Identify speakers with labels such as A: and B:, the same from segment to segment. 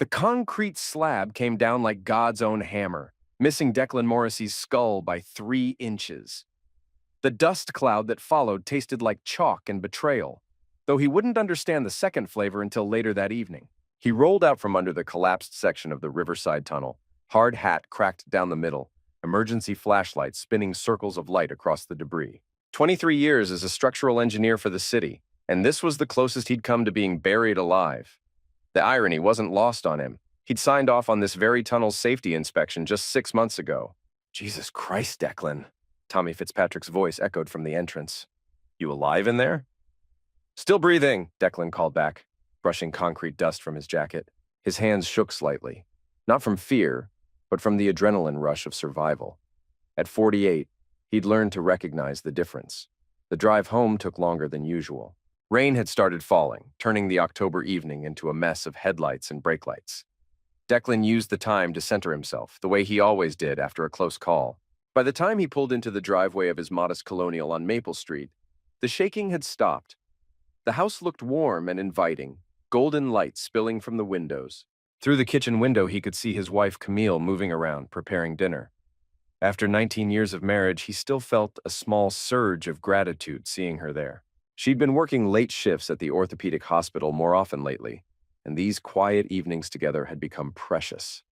A: The concrete slab came down like God's own hammer, missing Declan Morrissey's skull by 3 inches. The dust cloud that followed tasted like chalk and betrayal, though he wouldn't understand the second flavor until later that evening. He rolled out from under the collapsed section of the riverside tunnel, hard hat cracked down the middle, emergency flashlights spinning circles of light across the debris. 23 years as a structural engineer for the city, and this was the closest he'd come to being buried alive. The irony wasn't lost on him. He'd signed off on this very tunnel's safety inspection just 6 months ago. Jesus Christ, Declan. Tommy Fitzpatrick's voice echoed from the entrance. You alive in there? Still breathing, Declan called back, brushing concrete dust from his jacket. His hands shook slightly, not from fear, but from the adrenaline rush of survival. At 48, he'd learned to recognize the difference. The drive home took longer than usual. Rain had started falling, turning the October evening into a mess of headlights and brake lights. Declan used the time to center himself, the way he always did after a close call. By the time he pulled into the driveway of his modest colonial on Maple Street, the shaking had stopped. The house looked warm and inviting, golden light spilling from the windows. Through the kitchen window, he could see his wife Camille moving around, preparing dinner. After 19 years of marriage, he still felt a small surge of gratitude seeing her there. She'd been working late shifts at the orthopedic hospital more often lately, and these quiet evenings together had become precious.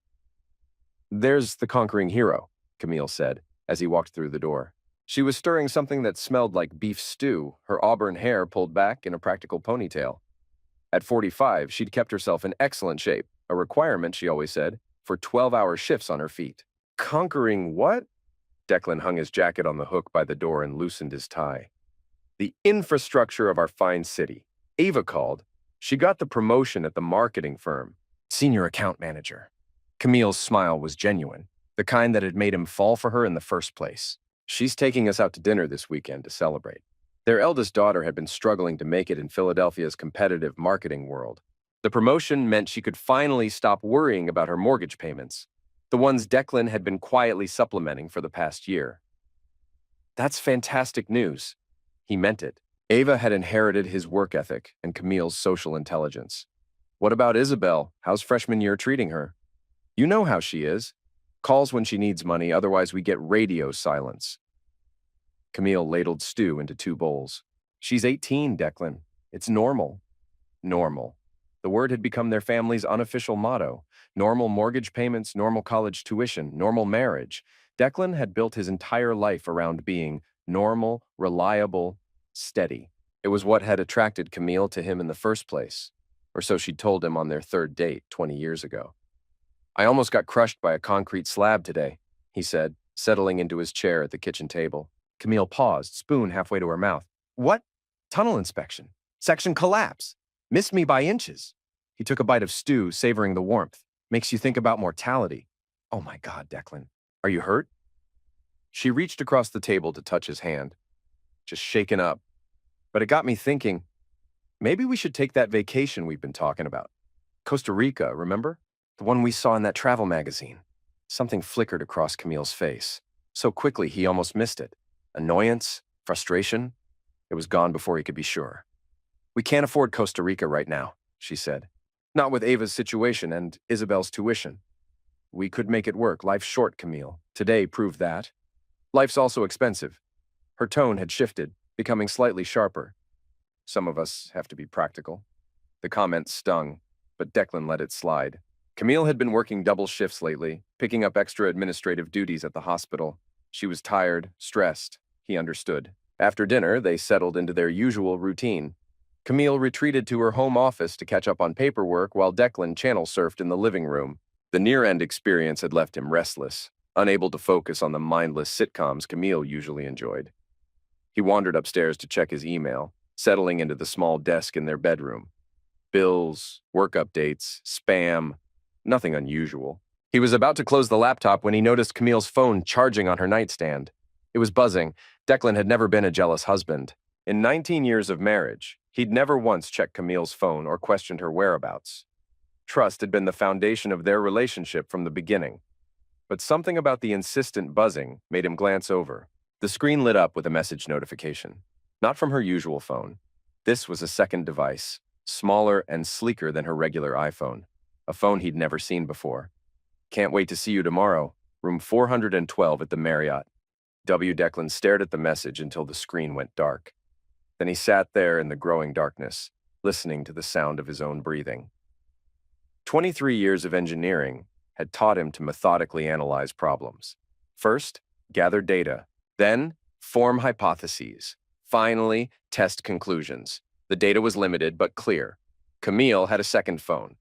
A: There's the conquering hero, Camille said, as he walked through the door. She was stirring something that smelled like beef stew, her auburn hair pulled back in a practical ponytail. At 45, she'd kept herself in excellent shape, a requirement, she always said, for 12-hour shifts on her feet. Conquering what? Declan hung his jacket on the hook by the door and loosened his tie. The infrastructure of our fine city. Ava called. She got the promotion at the marketing firm. Senior account manager. Camille's smile was genuine, the kind that had made him fall for her in the first place. She's taking us out to dinner this weekend to celebrate. Their eldest daughter had been struggling to make it in Philadelphia's competitive marketing world. The promotion meant she could finally stop worrying about her mortgage payments, the ones Declan had been quietly supplementing for the past year. That's fantastic news. He meant it. Ava had inherited his work ethic and Camille's social intelligence. What about Isabel? How's freshman year treating her? You know how she is. Calls when she needs money, otherwise we get radio silence. Camille ladled stew into 2 bowls. She's 18, Declan. It's normal. Normal. The word had become their family's unofficial motto. Normal mortgage payments, normal college tuition, normal marriage. Declan had built his entire life around being normal, reliable, steady. It was what had attracted Camille to him in the first place, or so she'd told him on their 3rd date 20 years ago. I almost got crushed by a concrete slab today, he said, settling into his chair at the kitchen table. Camille paused, spoon halfway to her mouth. What? Tunnel inspection. Section collapse. Missed me by inches. He took a bite of stew, savoring the warmth. Makes you think about mortality. Oh my God, Declan. Are you hurt? She reached across the table to touch his hand. Just shaken up. But it got me thinking, maybe we should take that vacation we've been talking about. Costa Rica, remember? The one we saw in that travel magazine. Something flickered across Camille's face. So quickly he almost missed it. Annoyance, frustration. It was gone before he could be sure. We can't afford Costa Rica right now, she said. Not with Ava's situation and Isabel's tuition. We could make it work. Life's short, Camille. Today proved that. Life's also expensive. Her tone had shifted, becoming slightly sharper. Some of us have to be practical. The comment stung, but Declan let it slide. Camille had been working double shifts lately, picking up extra administrative duties at the hospital. She was tired, stressed. He understood. After dinner, they settled into their usual routine. Camille retreated to her home office to catch up on paperwork while Declan channel surfed in the living room. The near-end experience had left him restless, unable to focus on the mindless sitcoms Camille usually enjoyed. He wandered upstairs to check his email, settling into the small desk in their bedroom. Bills, work updates, spam, nothing unusual. He was about to close the laptop when he noticed Camille's phone charging on her nightstand. It was buzzing. Declan had never been a jealous husband. In 19 years of marriage, he'd never once checked Camille's phone or questioned her whereabouts. Trust had been the foundation of their relationship from the beginning. But something about the insistent buzzing made him glance over. The screen lit up with a message notification. Not from her usual phone. This was a second device, smaller and sleeker than her regular iPhone. a phone he'd never seen before. "Can't wait to see you tomorrow. Room 412 at the Marriott." Declan stared at the message until the screen went dark. Then he sat there in the growing darkness, listening to the sound of his own breathing. 23 years of engineering had taught him to methodically analyze problems. First, gather data. Then, form hypotheses. Finally, test conclusions. The data was limited but clear. Camille had a second phone.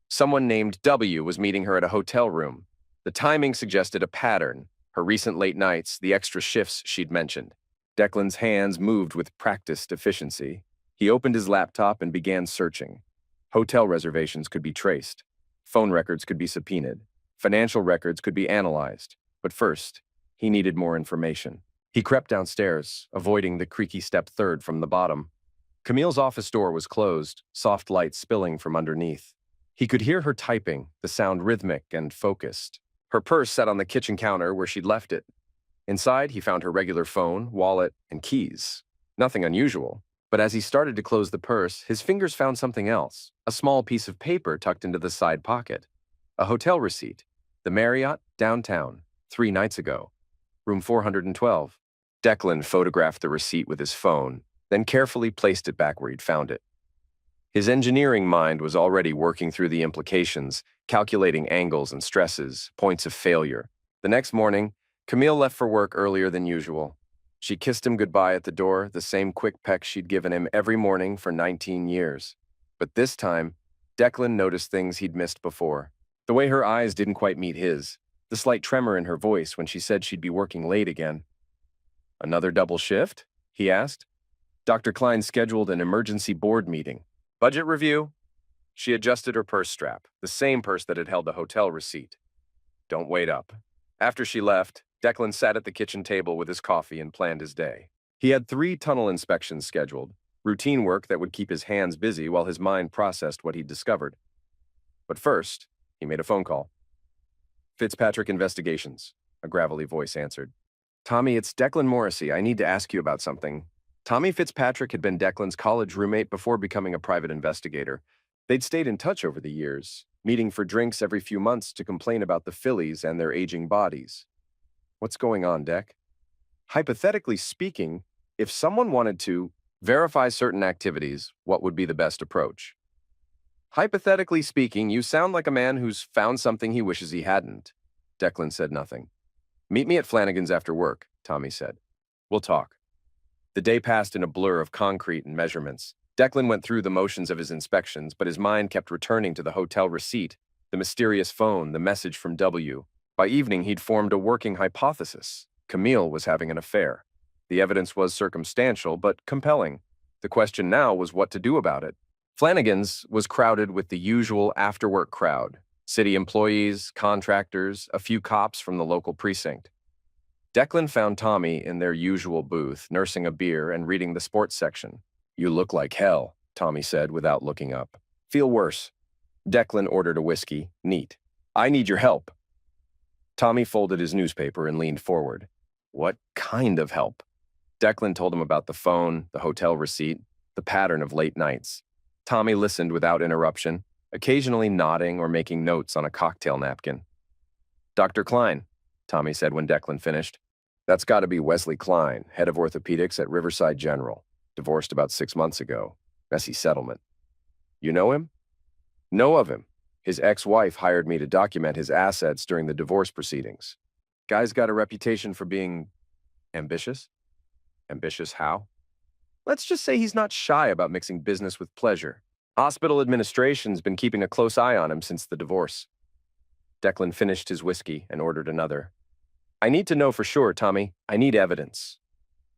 A: Someone named W was meeting her at a hotel room. The timing suggested a pattern: her recent late nights, the extra shifts she'd mentioned. Declan's hands moved with practiced efficiency. He opened his laptop and began searching. Hotel reservations could be traced. Phone records could be subpoenaed. Financial records could be analyzed. But first, he needed more information. He crept downstairs, avoiding the creaky step third from the bottom. Camille's office door was closed, soft light spilling from underneath. He could hear her typing, the sound rhythmic and focused. Her purse sat on the kitchen counter where she'd left it. Inside, he found her regular phone, wallet, and keys. Nothing unusual. But as he started to close the purse, his fingers found something else, a small piece of paper tucked into the side pocket. A hotel receipt. The Marriott, downtown, 3 nights ago. Room 412. Declan photographed the receipt with his phone, then carefully placed it back where he'd found it. His engineering mind was already working through the implications, calculating angles and stresses, points of failure. The next morning, Camille left for work earlier than usual. She kissed him goodbye at the door, the same quick peck she'd given him every morning for 19 years. But this time, Declan noticed things he'd missed before. The way her eyes didn't quite meet his, the slight tremor in her voice when she said she'd be working late again. "Another double shift?" he asked. Dr. Klein scheduled an emergency board meeting. "Budget review?" She adjusted her purse strap, the same purse that had held the hotel receipt. "Don't wait up." After she left, Declan sat at the kitchen table with his coffee and planned his day. He had 3 tunnel inspections scheduled, routine work that would keep his hands busy while his mind processed what he'd discovered. But first, he made a phone call. "Fitzpatrick Investigations," a gravelly voice answered. "Tommy, it's Declan Morrissey. I need to ask you about something." Tommy Fitzpatrick had been Declan's college roommate before becoming a private investigator. They'd stayed in touch over the years, meeting for drinks every few months to complain about the Phillies and their aging bodies. "What's going on, Deck?" "Hypothetically speaking, if someone wanted to verify certain activities, what would be the best approach?" "Hypothetically speaking, you sound like a man who's found something he wishes he hadn't." Declan said nothing. "Meet me at Flanagan's after work," Tommy said. "We'll talk." The day passed in a blur of concrete and measurements. Declan went through the motions of his inspections, but his mind kept returning to the hotel receipt, the mysterious phone, the message from W. By evening, he'd formed a working hypothesis. Camille was having an affair. The evidence was circumstantial, but compelling. The question now was what to do about it. Flanagan's was crowded with the usual after-work crowd: city employees, contractors, a few cops from the local precinct. Declan found Tommy in their usual booth, nursing a beer and reading the sports section. "You look like hell," Tommy said without looking up. "Feel worse." Declan ordered a whiskey, neat. "I need your help." Tommy folded his newspaper and leaned forward. "What kind of help?" Declan told him about the phone, the hotel receipt, the pattern of late nights. Tommy listened without interruption, occasionally nodding or making notes on a cocktail napkin. "Dr. Klein," Tommy said when Declan finished. "That's got to be Wesley Klein, head of orthopedics at Riverside General. Divorced about 6 months ago. Messy settlement. You know him?" "Know of him. His ex-wife hired me to document his assets during the divorce proceedings. Guy's got a reputation for being ambitious." "Ambitious how?" "Let's just say he's not shy about mixing business with pleasure. Hospital administration's been keeping a close eye on him since the divorce." Declan finished his whiskey and ordered another. "I need to know for sure, Tommy. I need evidence."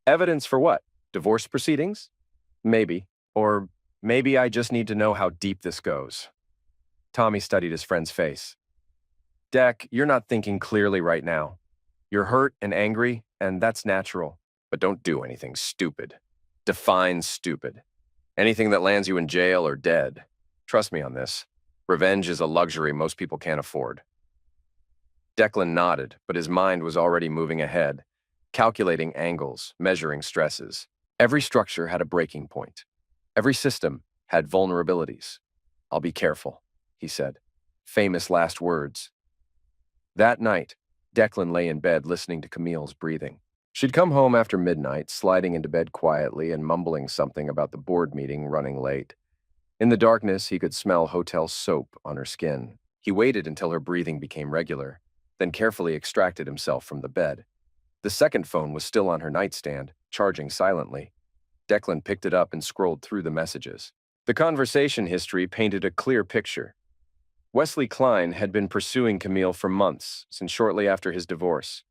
A: "Evidence for what? Divorce proceedings?" "Maybe. Or maybe I just need to know how deep this goes." Tommy studied his friend's face. "Deck, you're not thinking clearly right now. You're hurt and angry, and that's natural. But don't do anything stupid. Define stupid. Anything that lands you in jail or dead. Trust me on this. Revenge is a luxury most people can't afford." Declan nodded, but his mind was already moving ahead, calculating angles, measuring stresses. Every structure had a breaking point. Every system had vulnerabilities. "I'll be careful," he said. Famous last words. That night, Declan lay in bed listening to Camille's breathing. She'd come home after midnight, sliding into bed quietly and mumbling something about the board meeting running late. In the darkness, he could smell hotel soap on her skin. He waited until her breathing became regular, then carefully extracted himself from the bed. The second phone was still on her nightstand, charging silently. Declan picked it up and scrolled through the messages. The conversation history painted a clear picture. Wesley Klein had been pursuing Camille for months, since shortly after his divorce.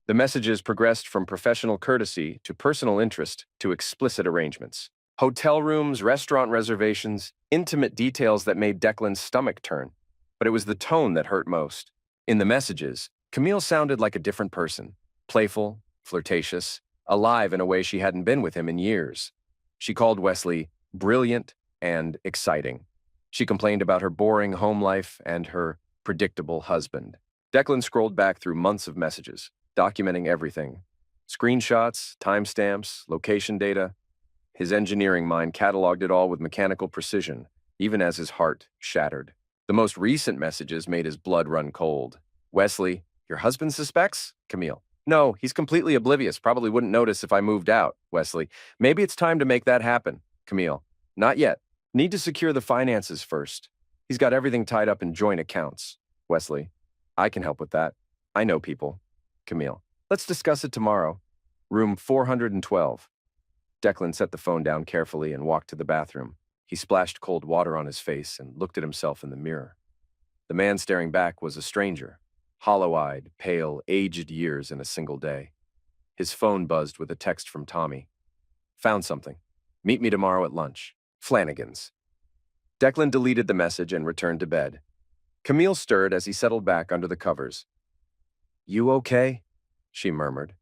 A: The messages progressed from professional courtesy to personal interest to explicit arrangements. Hotel rooms, restaurant reservations, intimate details that made Declan's stomach turn. But it was the tone that hurt most. In the messages, Camille sounded like a different person. Playful, flirtatious, alive in a way she hadn't been with him in years. She called Wesley brilliant and exciting. She complained about her boring home life and her predictable husband. Declan scrolled back through months of messages, documenting everything. Screenshots, timestamps, location data. His engineering mind cataloged it all with mechanical precision, even as his heart shattered. The most recent messages made his blood run cold. Wesley, your husband suspects? Camille. No, he's completely oblivious, probably wouldn't notice if I moved out. Wesley. Maybe it's time to make that happen. Camille. Not yet. Need to secure the finances first. He's got everything tied up in joint accounts. Wesley. I can help with that. I know people. Camille. Let's discuss it tomorrow. Room 412. Declan set the phone down carefully and walked to the bathroom. He splashed cold water on his face and looked at himself in the mirror. The man staring back was a stranger. Hollow-eyed, pale, aged years in a single day. His phone buzzed with a text from Tommy. Found something. Meet me tomorrow at lunch. Flanagan's. Declan deleted the message and returned to bed. Camille stirred as he settled back under the covers. You okay? She murmured.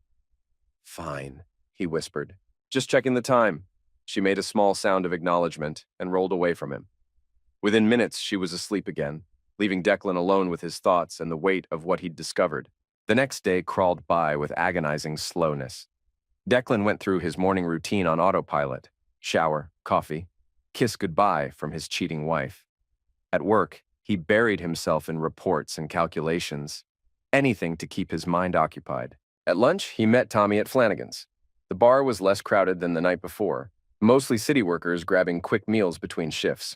A: Fine, he whispered. Just checking the time. She made a small sound of acknowledgement and rolled away from him. Within minutes, she was asleep again, leaving Declan alone with his thoughts and the weight of what he'd discovered. The next day crawled by with agonizing slowness. Declan went through his morning routine on autopilot. Shower, coffee, kiss goodbye from his cheating wife. At work, he buried himself in reports and calculations, anything to keep his mind occupied. At lunch, he met Tommy at Flanagan's. The bar was less crowded than the night before, mostly city workers grabbing quick meals between shifts.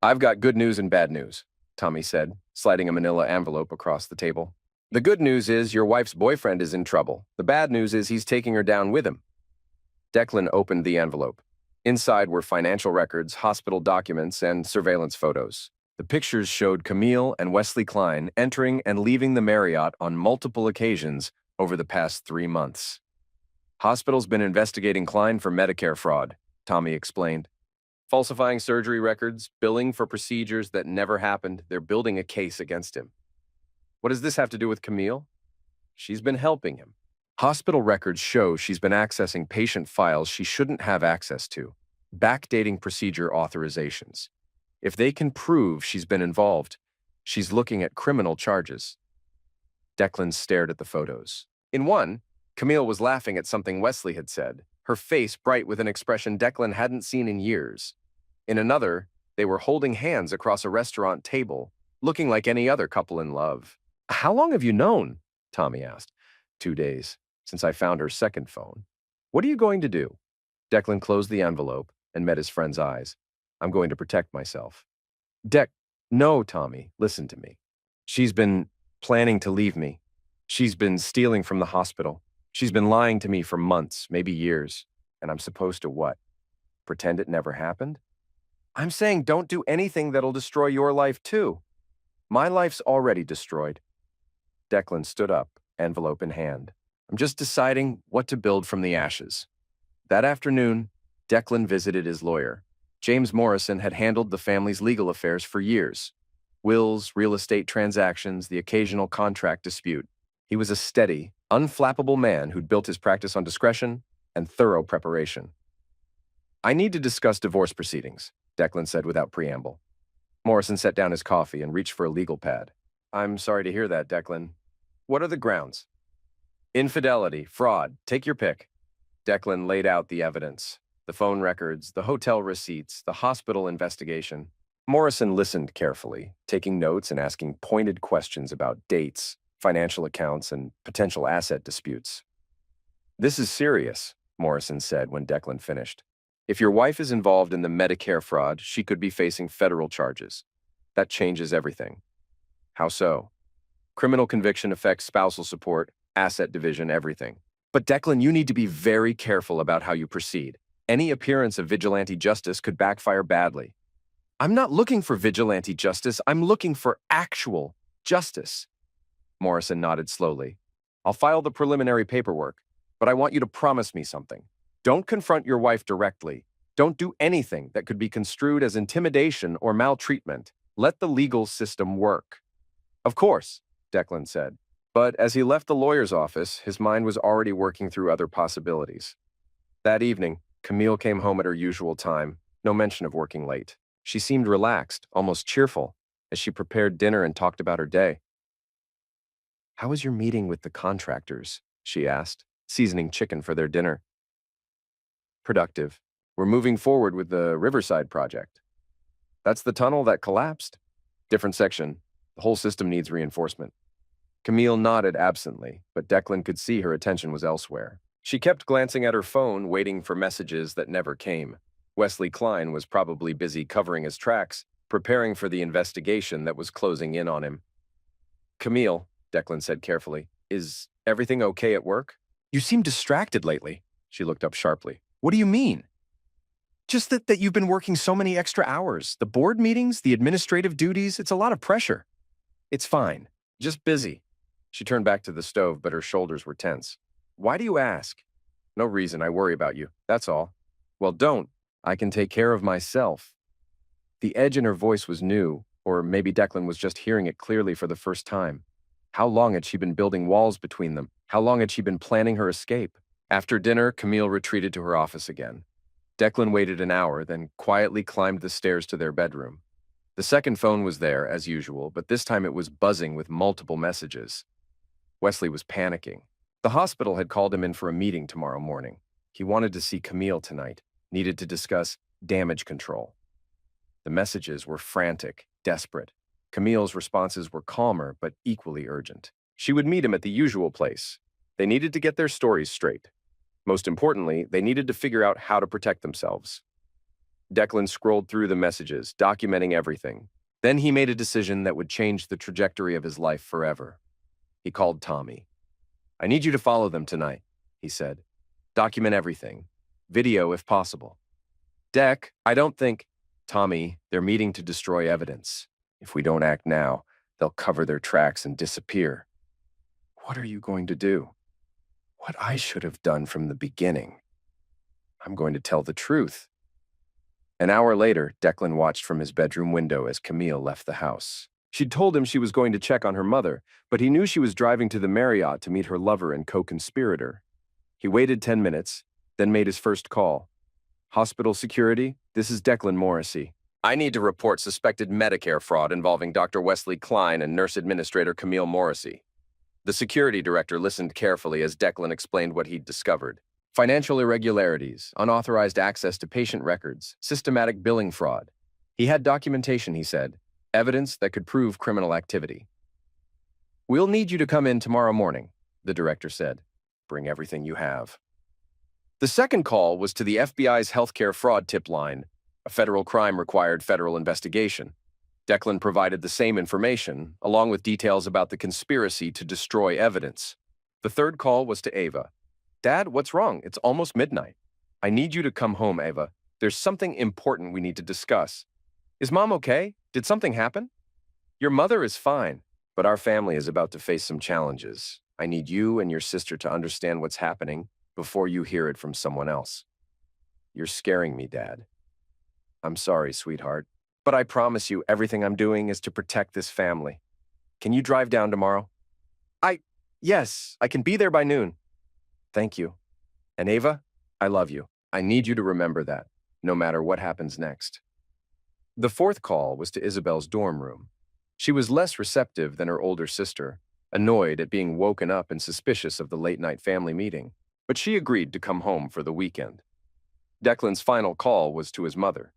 A: I've got good news and bad news, Tommy said, sliding a manila envelope across the table. The good news is your wife's boyfriend is in trouble. The bad news is he's taking her down with him. Declan opened the envelope. Inside were financial records, hospital documents, and surveillance photos. The pictures showed Camille and Wesley Klein entering and leaving the Marriott on multiple occasions over the past 3 months. Hospital's been investigating Klein for Medicare fraud, Tommy explained. Falsifying surgery records, billing for procedures that never happened. They're building a case against him. What does this have to do with Camille? She's been helping him. Hospital records show she's been accessing patient files she shouldn't have access to, backdating procedure authorizations. If they can prove she's been involved, she's looking at criminal charges. Declan stared at the photos. In one, Camille was laughing at something Wesley had said, her face bright with an expression Declan hadn't seen in years. In another, they were holding hands across a restaurant table, looking like any other couple in love. How long have you known? Tommy asked. 2 days, since I found her second phone. What are you going to do? Declan closed the envelope and met his friend's eyes. I'm going to protect myself. No, Tommy, listen to me. She's been planning to leave me. She's been stealing from the hospital. She's been lying to me for months, maybe years. And I'm supposed to what? Pretend it never happened? I'm saying don't do anything that'll destroy your life too. My life's already destroyed. Declan stood up, envelope in hand. I'm just deciding what to build from the ashes. That afternoon, Declan visited his lawyer. James Morrison had handled the family's legal affairs for years. Wills, real estate transactions, the occasional contract dispute. He was a steady, unflappable man who'd built his practice on discretion and thorough preparation. I need to discuss divorce proceedings, Declan said without preamble. Morrison set down his coffee and reached for a legal pad. I'm sorry to hear that, Declan. What are the grounds? Infidelity, fraud, take your pick. Declan laid out the evidence. The phone records, the hotel receipts, the hospital investigation. Morrison listened carefully, taking notes and asking pointed questions about dates, financial accounts, and potential asset disputes. "This is serious," Morrison said when Declan finished. "If your wife is involved in the Medicare fraud, she could be facing federal charges. That changes everything." "How so?" "Criminal conviction affects spousal support, asset division, everything." "But Declan, you need to be very careful about how you proceed. Any appearance of vigilante justice could backfire badly." "I'm not looking for vigilante justice. I'm looking for actual justice." Morrison nodded slowly. "I'll file the preliminary paperwork, but I want you to promise me something. Don't confront your wife directly. Don't do anything that could be construed as intimidation or maltreatment. Let the legal system work." "Of course," Declan said. But as he left the lawyer's office, his mind was already working through other possibilities. That evening, Camille came home at her usual time, no mention of working late. She seemed relaxed, almost cheerful, as she prepared dinner and talked about her day. "How was your meeting with the contractors?" she asked, seasoning chicken for their dinner. "Productive. We're moving forward with the Riverside project." "That's the tunnel that collapsed?" "Different section. The whole system needs reinforcement." Camille nodded absently, but Declan could see her attention was elsewhere. She kept glancing at her phone, waiting for messages that never came. Wesley Klein was probably busy covering his tracks, preparing for the investigation that was closing in on him. "Camille," Declan said carefully, "is everything okay at work?" "You seem distracted lately." She looked up sharply. "What do you mean?" "Just that you've been working so many extra hours. The board meetings, the administrative duties, it's a lot of pressure." "It's fine. Just busy." She turned back to the stove, but her shoulders were tense. "Why do you ask?" "No reason. I worry about you. That's all." "Well, don't. I can take care of myself." The edge in her voice was new, or maybe Declan was just hearing it clearly for the first time. How long had she been building walls between them? How long had she been planning her escape? After dinner, Camille retreated to her office again. Declan waited an hour, then quietly climbed the stairs to their bedroom. The second phone was there, as usual, but this time it was buzzing with multiple messages. Wesley was panicking. The hospital had called him in for a meeting tomorrow morning. He wanted to see Camille tonight, needed to discuss damage control. The messages were frantic, desperate. Camille's responses were calmer, but equally urgent. She would meet him at the usual place. They needed to get their stories straight. Most importantly, they needed to figure out how to protect themselves. Declan scrolled through the messages, documenting everything. Then he made a decision that would change the trajectory of his life forever. He called Tommy. "I need you to follow them tonight," he said. "Document everything. Video if possible." "Dec, I don't think—" "Tommy, they're meeting to destroy evidence. If we don't act now, they'll cover their tracks and disappear." "What are you going to do?" "What I should have done from the beginning. I'm going to tell the truth." An hour later, Declan watched from his bedroom window as Camille left the house. She'd told him she was going to check on her mother, but he knew she was driving to the Marriott to meet her lover and co-conspirator. He waited 10 minutes, then made his first call. "Hospital security, this is Declan Morrissey. I need to report suspected Medicare fraud involving Dr. Wesley Klein and nurse administrator Camille Morrissey." The security director listened carefully as Declan explained what he'd discovered. Financial irregularities, unauthorized access to patient records, systematic billing fraud. He had documentation, he said, evidence that could prove criminal activity. "We'll need you to come in tomorrow morning," the director said. "Bring everything you have." The second call was to the FBI's healthcare fraud tip line. A federal crime required federal investigation. Declan provided the same information, along with details about the conspiracy to destroy evidence. The third call was to Ava. "Dad, what's wrong? It's almost midnight." "I need you to come home, Ava. There's something important we need to discuss." "Is Mom okay? Did something happen?" "Your mother is fine, but our family is about to face some challenges. I need you and your sister to understand what's happening before you hear it from someone else." "You're scaring me, Dad." "I'm sorry, sweetheart, but I promise you everything I'm doing is to protect this family. Can you drive down tomorrow?" Yes, I can be there by noon." "Thank you. And Ava, I love you. I need you to remember that, no matter what happens next." The fourth call was to Isabel's dorm room. She was less receptive than her older sister, annoyed at being woken up and suspicious of the late-night family meeting, but she agreed to come home for the weekend. Declan's final call was to his mother.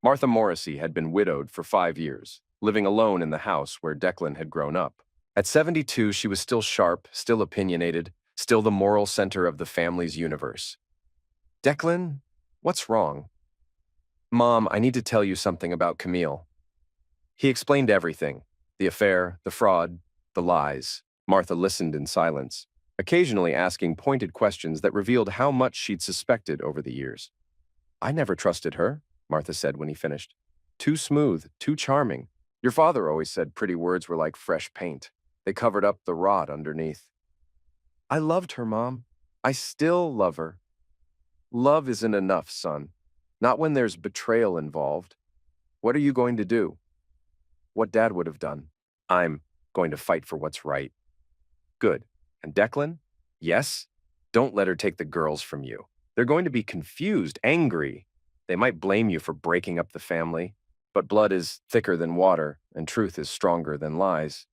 A: Martha Morrissey had been widowed for 5 years, living alone in the house where Declan had grown up. At 72, she was still sharp, still opinionated, still the moral center of the family's universe. Declan, what's wrong? Mom, I need to tell you something about Camille. He explained everything, the affair, the fraud, the lies. Martha listened in silence, occasionally asking pointed questions that revealed how much she'd suspected over the years. I never trusted her, Martha said when he finished. Too smooth, too charming. Your father always said pretty words were like fresh paint. They covered up the rot underneath. I loved her, Mom. I still love her. Love isn't enough, son. Not when there's betrayal involved. What are you going to do? What Dad would have done. I'm going to fight for what's right. Good. And Declan? Yes? Don't let her take the girls from you. They're going to be confused, angry. They might blame you for breaking up the family, but blood is thicker than water, and truth is stronger than lies.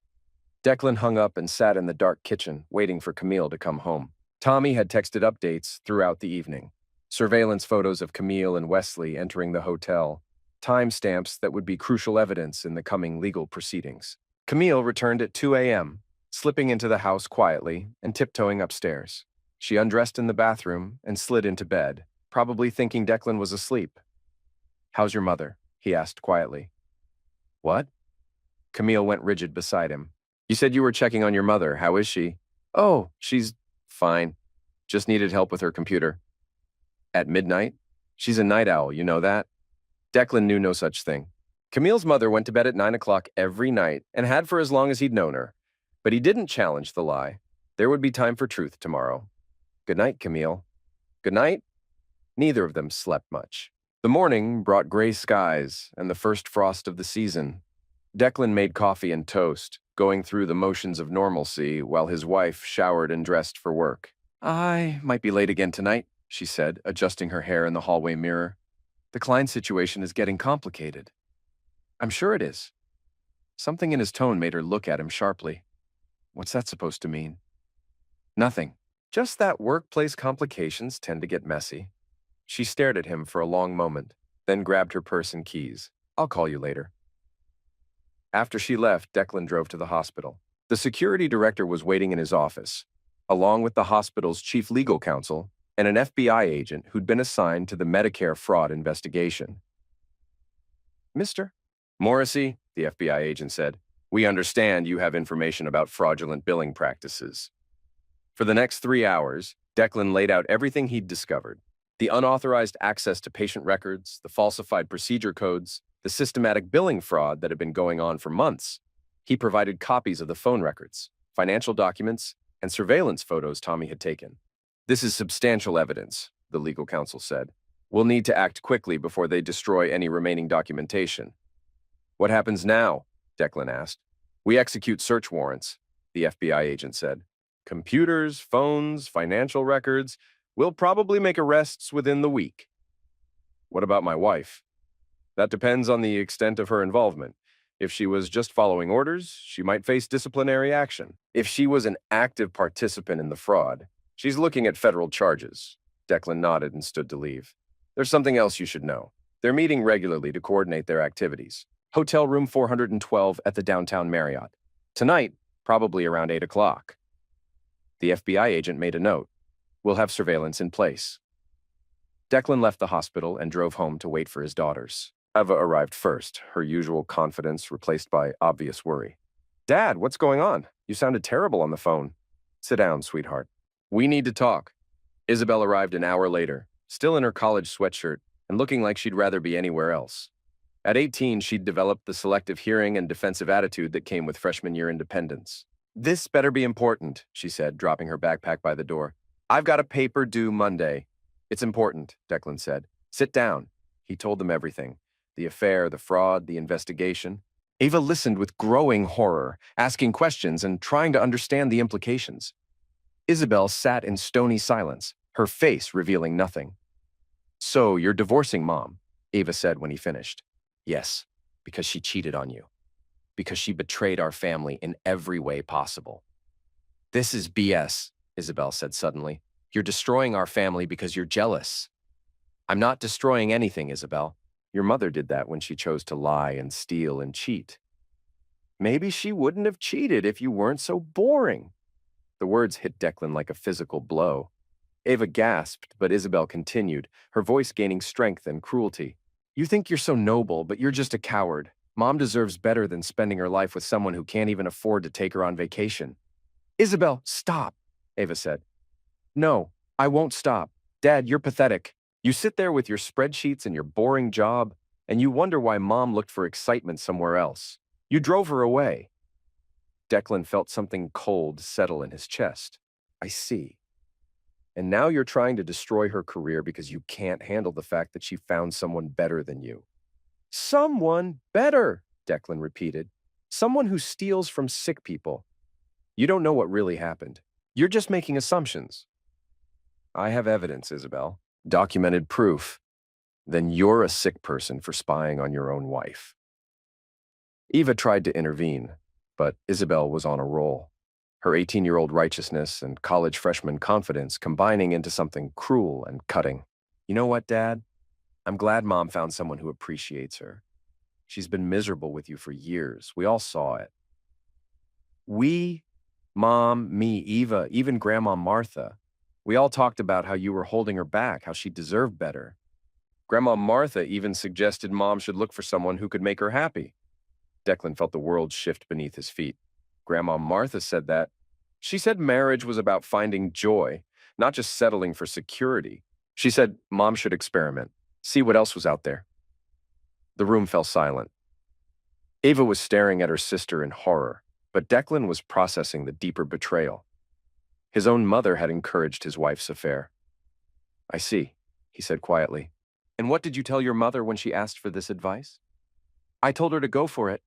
A: Declan hung up and sat in the dark kitchen, waiting for Camille to come home. Tommy had texted updates throughout the evening. Surveillance photos of Camille and Wesley entering the hotel, timestamps that would be crucial evidence in the coming legal proceedings. Camille returned at 2 a.m., slipping into the house quietly and tiptoeing upstairs. She undressed in the bathroom and slid into bed, probably thinking Declan was asleep. How's your mother? He asked quietly. What? Camille went rigid beside him. You said you were checking on your mother. How is she? Oh, she's fine. Just needed help with her computer. At midnight? She's a night owl, you know that? Declan knew no such thing. Camille's mother went to bed at 9 o'clock every night and had for as long as he'd known her. But he didn't challenge the lie. There would be time for truth tomorrow. Good night, Camille. Good night? Neither of them slept much. The morning brought gray skies and the first frost of the season. Declan made coffee and toast, going through the motions of normalcy while his wife showered and dressed for work. I might be late again tonight, she said, adjusting her hair in the hallway mirror. The Klein situation is getting complicated. I'm sure it is. Something in his tone made her look at him sharply. What's that supposed to mean? Nothing. Just that workplace complications tend to get messy. She stared at him for a long moment, then grabbed her purse and keys. I'll call you later. After she left, Declan drove to the hospital. The security director was waiting in his office, along with the hospital's chief legal counsel and an FBI agent who'd been assigned to the Medicare fraud investigation. Mr. Morrissey, the FBI agent said, we understand you have information about fraudulent billing practices. For the next 3 hours, Declan laid out everything he'd discovered. The unauthorized access to patient records, the falsified procedure codes, the systematic billing fraud that had been going on for months. He provided copies of the phone records, financial documents, and surveillance photos Tommy had taken. This is substantial evidence, the legal counsel said. We'll need to act quickly before they destroy any remaining documentation. What happens now? Declan asked. We execute search warrants, the FBI agent said. Computers, phones, financial records. We'll probably make arrests within the week. What about my wife? That depends on the extent of her involvement. If she was just following orders, she might face disciplinary action. If she was an active participant in the fraud, she's looking at federal charges. Declan nodded and stood to leave. There's something else you should know. They're meeting regularly to coordinate their activities. Hotel room 412 at the downtown Marriott. Tonight, probably around 8 o'clock. The FBI agent made a note. We'll have surveillance in place. Declan left the hospital and drove home to wait for his daughters. Eva arrived first, her usual confidence replaced by obvious worry. Dad, what's going on? You sounded terrible on the phone. Sit down, sweetheart. We need to talk. Isabel arrived an hour later, still in her college sweatshirt and looking like she'd rather be anywhere else. At 18, she'd developed the selective hearing and defensive attitude that came with freshman year independence. This better be important, she said, dropping her backpack by the door. I've got a paper due Monday. It's important, Declan said. Sit down. He told them everything. The affair, the fraud, the investigation. Ava listened with growing horror, asking questions and trying to understand the implications. Isabel sat in stony silence, her face revealing nothing. So, you're divorcing Mom, Ava said when he finished. Yes, because she cheated on you. Because she betrayed our family in every way possible. This is BS, Isabel said suddenly. You're destroying our family because you're jealous. I'm not destroying anything, Isabel. Your mother did that when she chose to lie and steal and cheat. Maybe she wouldn't have cheated if you weren't so boring. The words hit Declan like a physical blow. Ava gasped, but Isabel continued, her voice gaining strength and cruelty. You think you're so noble, but you're just a coward. Mom deserves better than spending her life with someone who can't even afford to take her on vacation. Isabel, stop, Ava said. No, I won't stop. Dad, you're pathetic. You sit there with your spreadsheets and your boring job, and you wonder why Mom looked for excitement somewhere else. You drove her away. Declan felt something cold settle in his chest. I see. And now you're trying to destroy her career because you can't handle the fact that she found someone better than you. Someone better, Declan repeated. Someone who steals from sick people. You don't know what really happened. You're just making assumptions. I have evidence, Isabel. Documented proof. Then you're a sick person for spying on your own wife. Eva tried to intervene, but Isabel was on a roll. Her 18-year-old righteousness and college freshman confidence combining into something cruel and cutting. You know what, Dad? I'm glad Mom found someone who appreciates her. She's been miserable with you for years. We all saw it. We, Mom, me, Eva, even Grandma Martha, we all talked about how you were holding her back, how she deserved better. Grandma Martha even suggested Mom should look for someone who could make her happy. Declan felt the world shift beneath his feet. Grandma Martha said that. She said marriage was about finding joy, not just settling for security. She said Mom should experiment, see what else was out there. The room fell silent. Ava was staring at her sister in horror, but Declan was processing the deeper betrayal. His own mother had encouraged his wife's affair. I see, he said quietly. And what did you tell your mother when she asked for this advice? I told her to go for it,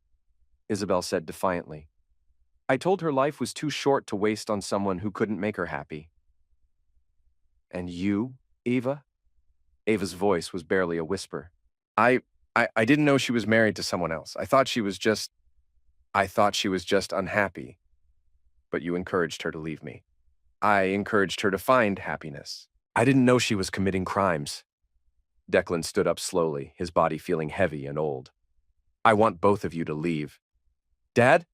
A: Isabel said defiantly. I told her life was too short to waste on someone who couldn't make her happy. And you, Eva? Ava's voice was barely a whisper. I didn't know she was married to someone else. I thought she was just unhappy. But you encouraged her to leave me. I encouraged her to find happiness. I didn't know she was committing crimes. Declan stood up slowly, his body feeling heavy and old. I want both of you to leave. Dad?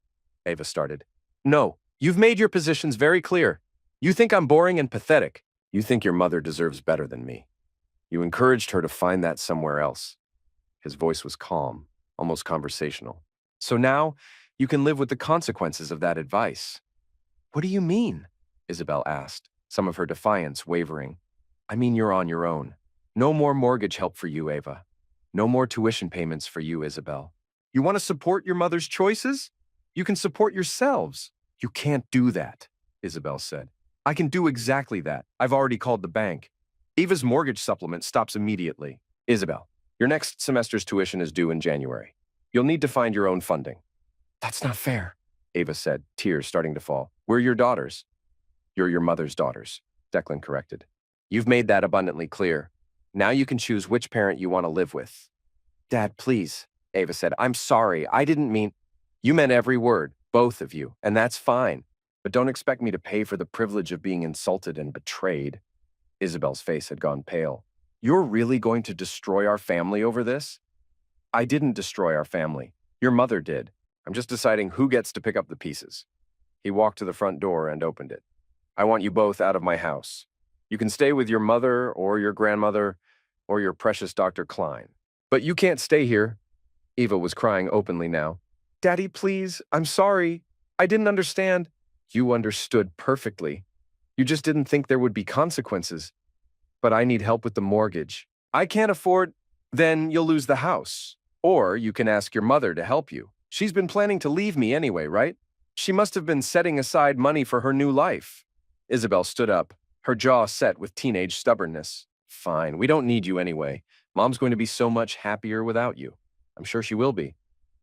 A: Ava started. No, you've made your positions very clear. You think I'm boring and pathetic. You think your mother deserves better than me. You encouraged her to find that somewhere else. His voice was calm, almost conversational. So now, you can live with the consequences of that advice. What do you mean? Isabel asked, some of her defiance wavering. I mean you're on your own. No more mortgage help for you, Ava. No more tuition payments for you, Isabel. You want to support your mother's choices? You can support yourselves. You can't do that, Isabel said. I can do exactly that. I've already called the bank. Eva's mortgage supplement stops immediately. Isabel, your next semester's tuition is due in January. You'll need to find your own funding. That's not fair, Ava said, tears starting to fall. We're your daughters. You're your mother's daughters, Declan corrected. You've made that abundantly clear. Now you can choose which parent you want to live with. Dad, please, Ava said. I'm sorry. I didn't mean... You meant every word, both of you, and that's fine. But don't expect me to pay for the privilege of being insulted and betrayed. Isabel's face had gone pale. You're really going to destroy our family over this? I didn't destroy our family. Your mother did. I'm just deciding who gets to pick up the pieces. He walked to the front door and opened it. I want you both out of my house. You can stay with your mother or your grandmother or your precious Dr. Klein. But you can't stay here. Eva was crying openly now. Daddy, please, I'm sorry. I didn't understand. You understood perfectly. You just didn't think there would be consequences. But I need help with the mortgage. I can't afford... Then you'll lose the house. Or you can ask your mother to help you. She's been planning to leave me anyway, right? She must have been setting aside money for her new life. Isabel stood up, her jaw set with teenage stubbornness. Fine, we don't need you anyway. Mom's going to be so much happier without you. I'm sure she will be.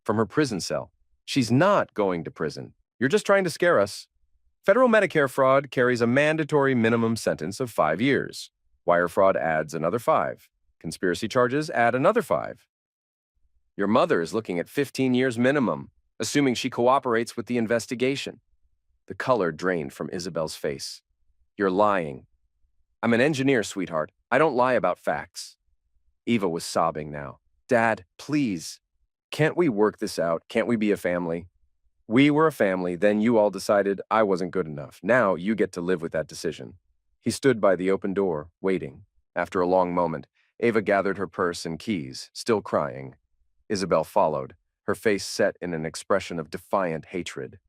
A: From her prison cell. She's not going to prison. You're just trying to scare us. Federal Medicare fraud carries a mandatory minimum sentence of 5 years. Wire fraud adds another 5. Conspiracy charges add another 5. Your mother is looking at 15 years minimum, assuming she cooperates with the investigation. The color drained from Isabel's face. You're lying. I'm an engineer, sweetheart. I don't lie about facts. Eva was sobbing now. Dad, please. Can't we work this out? Can't we be a family? We were a family, then you all decided I wasn't good enough. Now you get to live with that decision. He stood by the open door, waiting. After a long moment, Ava gathered her purse and keys, still crying. Isabel followed, her face set in an expression of defiant hatred.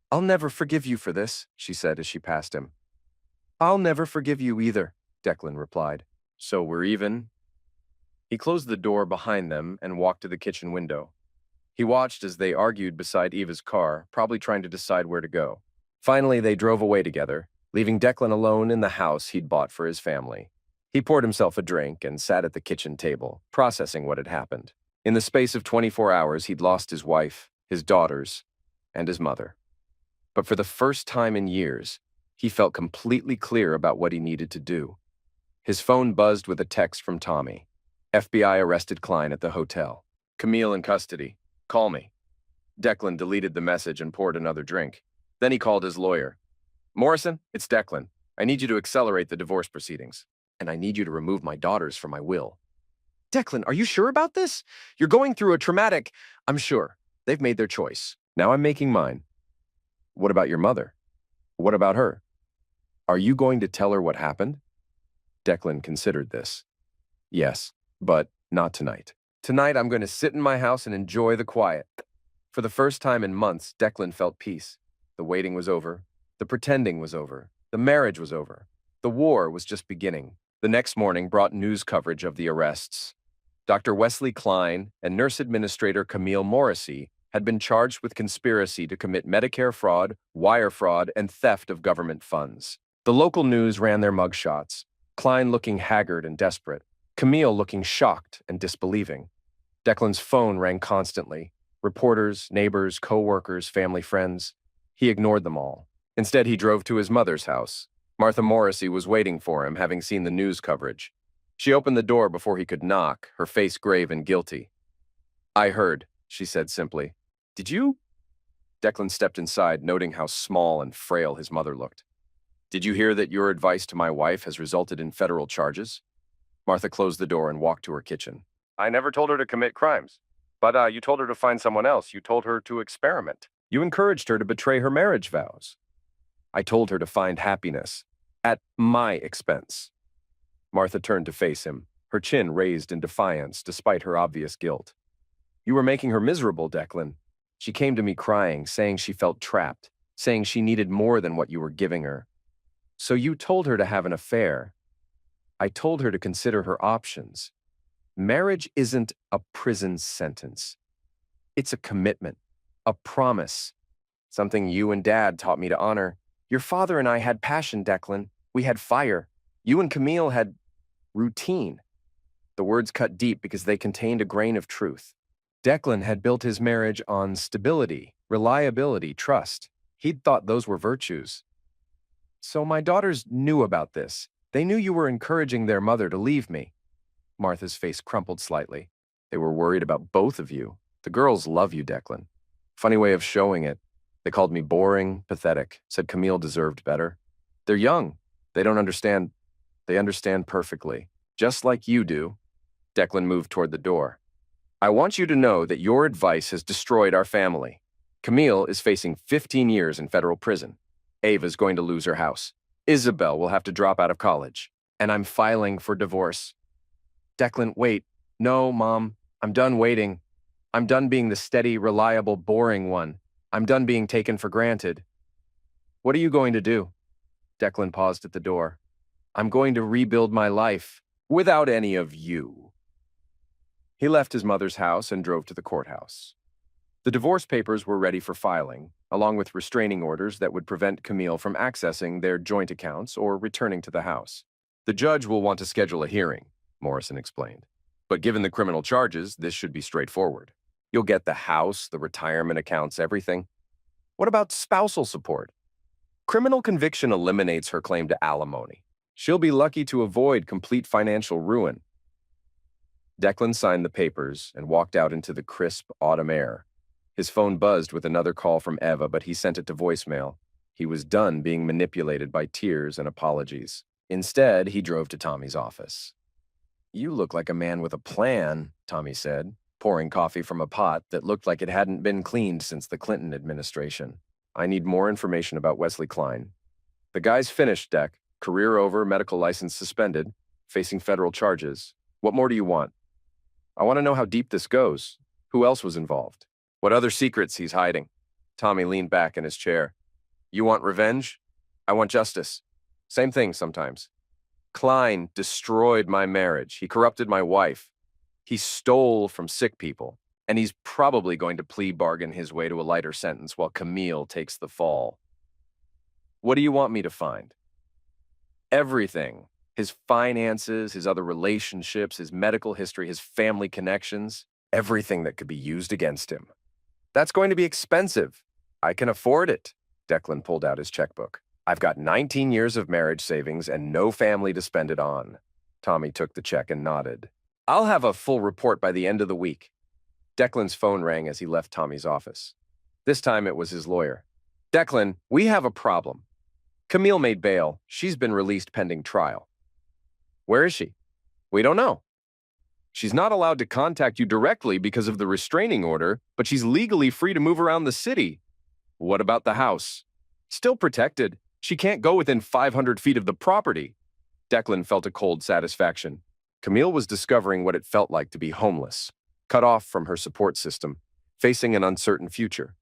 A: I'll never forgive you for this, she said as she passed him. I'll never forgive you either, Declan replied. So we're even? He closed the door behind them and walked to the kitchen window. He watched as they argued beside Eva's car, probably trying to decide where to go. Finally, they drove away together, leaving Declan alone in the house he'd bought for his family. He poured himself a drink and sat at the kitchen table, processing what had happened. In the space of 24 hours, he'd lost his wife, his daughters, and his mother. But for the first time in years, he felt completely clear about what he needed to do. His phone buzzed with a text from Tommy. FBI arrested Klein at the hotel. Camille in custody. Call me. Declan deleted the message and poured another drink. Then he called his lawyer. Morrison, it's Declan. I need you to accelerate the divorce proceedings. And I need you to remove my daughters from my will. Declan, are you sure about this? You're going through a traumatic... I'm sure. They've made their choice. Now I'm making mine. What about your mother? What about her? Are you going to tell her what happened? Declan considered this. Yes, but not tonight. Tonight I'm going to sit in my house and enjoy the quiet. For the first time in months, Declan felt peace. The waiting was over. The pretending was over. The marriage was over. The war was just beginning. The next morning brought news coverage of the arrests. Dr. Wesley Klein and nurse administrator Camille Morrissey had been charged with conspiracy to commit Medicare fraud, wire fraud, and theft of government funds. The local news ran their mugshots, Klein looking haggard and desperate, Camille looking shocked and disbelieving. Declan's phone rang constantly. Reporters, neighbors, co-workers, family friends. He ignored them all. Instead, he drove to his mother's house. Martha Morrissey was waiting for him, having seen the news coverage. She opened the door before he could knock, her face grave and guilty. I heard, she said simply. Did you? Declan stepped inside, noting how small and frail his mother looked. Did you hear that your advice to my wife has resulted in federal charges? Martha closed the door and walked to her kitchen. I never told her to commit crimes. But you told her to find someone else. You told her to experiment. You encouraged her to betray her marriage vows. I told her to find happiness. At my expense. Martha turned to face him, her chin raised in defiance despite her obvious guilt. You were making her miserable, Declan. She came to me crying, saying she felt trapped, saying she needed more than what you were giving her. So you told her to have an affair. I told her to consider her options. Marriage isn't a prison sentence. It's a commitment, a promise, something you and Dad taught me to honor. Your father and I had passion, Declan. We had fire. You and Camille had routine. The words cut deep because they contained a grain of truth. Declan had built his marriage on stability, reliability, trust. He'd thought those were virtues. So my daughters knew about this. They knew you were encouraging their mother to leave me. Martha's face crumpled slightly. They were worried about both of you. The girls love you, Declan. Funny way of showing it. They called me boring, pathetic, said Camille deserved better. They're young. They don't understand. They understand perfectly. Just like you do. Declan moved toward the door. I want you to know that your advice has destroyed our family. Camille is facing 15 years in federal prison. Ava's going to lose her house. Isabel will have to drop out of college. And I'm filing for divorce. Declan, wait. No, Mom. I'm done waiting. I'm done being the steady, reliable, boring one. I'm done being taken for granted. What are you going to do? Declan paused at the door. I'm going to rebuild my life without any of you. He left his mother's house and drove to the courthouse. The divorce papers were ready for filing, along with restraining orders that would prevent Camille from accessing their joint accounts or returning to the house. The judge will want to schedule a hearing, Morrison explained. But given the criminal charges, this should be straightforward. You'll get the house, the retirement accounts, everything. What about spousal support? Criminal conviction eliminates her claim to alimony. She'll be lucky to avoid complete financial ruin. Declan signed the papers and walked out into the crisp autumn air. His phone buzzed with another call from Eva, but he sent it to voicemail. He was done being manipulated by tears and apologies. Instead, he drove to Tommy's office. You look like a man with a plan, Tommy said, pouring coffee from a pot that looked like it hadn't been cleaned since the Clinton administration. I need more information about Wesley Klein. The guy's finished, Deck. Career over, medical license suspended, facing federal charges. What more do you want? I want to know how deep this goes. Who else was involved? What other secrets he's hiding? Tommy leaned back in his chair. You want revenge? I want justice. Same thing sometimes. Klein destroyed my marriage. He corrupted my wife. He stole from sick people. And he's probably going to plea bargain his way to a lighter sentence while Camille takes the fall. What do you want me to find? Everything. His finances, his other relationships, his medical history, his family connections. Everything that could be used against him. That's going to be expensive. I can afford it. Declan pulled out his checkbook. I've got 19 years of marriage savings and no family to spend it on. Tommy took the check and nodded. I'll have a full report by the end of the week. Declan's phone rang as he left Tommy's office. This time it was his lawyer. Declan, we have a problem. Camille made bail. She's been released pending trial. Where is she? We don't know. She's not allowed to contact you directly because of the restraining order, but she's legally free to move around the city. What about the house? Still protected. She can't go within 500 feet of the property. Declan felt a cold satisfaction. Camille was discovering what it felt like to be homeless, cut off from her support system, facing an uncertain future.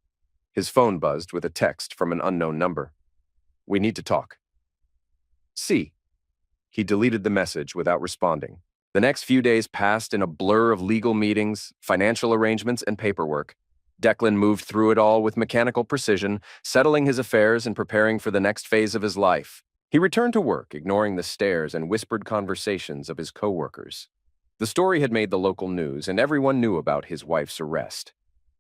A: His phone buzzed with a text from an unknown number. We need to talk. See. He deleted the message without responding. The next few days passed in a blur of legal meetings, financial arrangements, and paperwork. Declan moved through it all with mechanical precision, settling his affairs and preparing for the next phase of his life. He returned to work, ignoring the stares and whispered conversations of his coworkers. The story had made the local news, and everyone knew about his wife's arrest.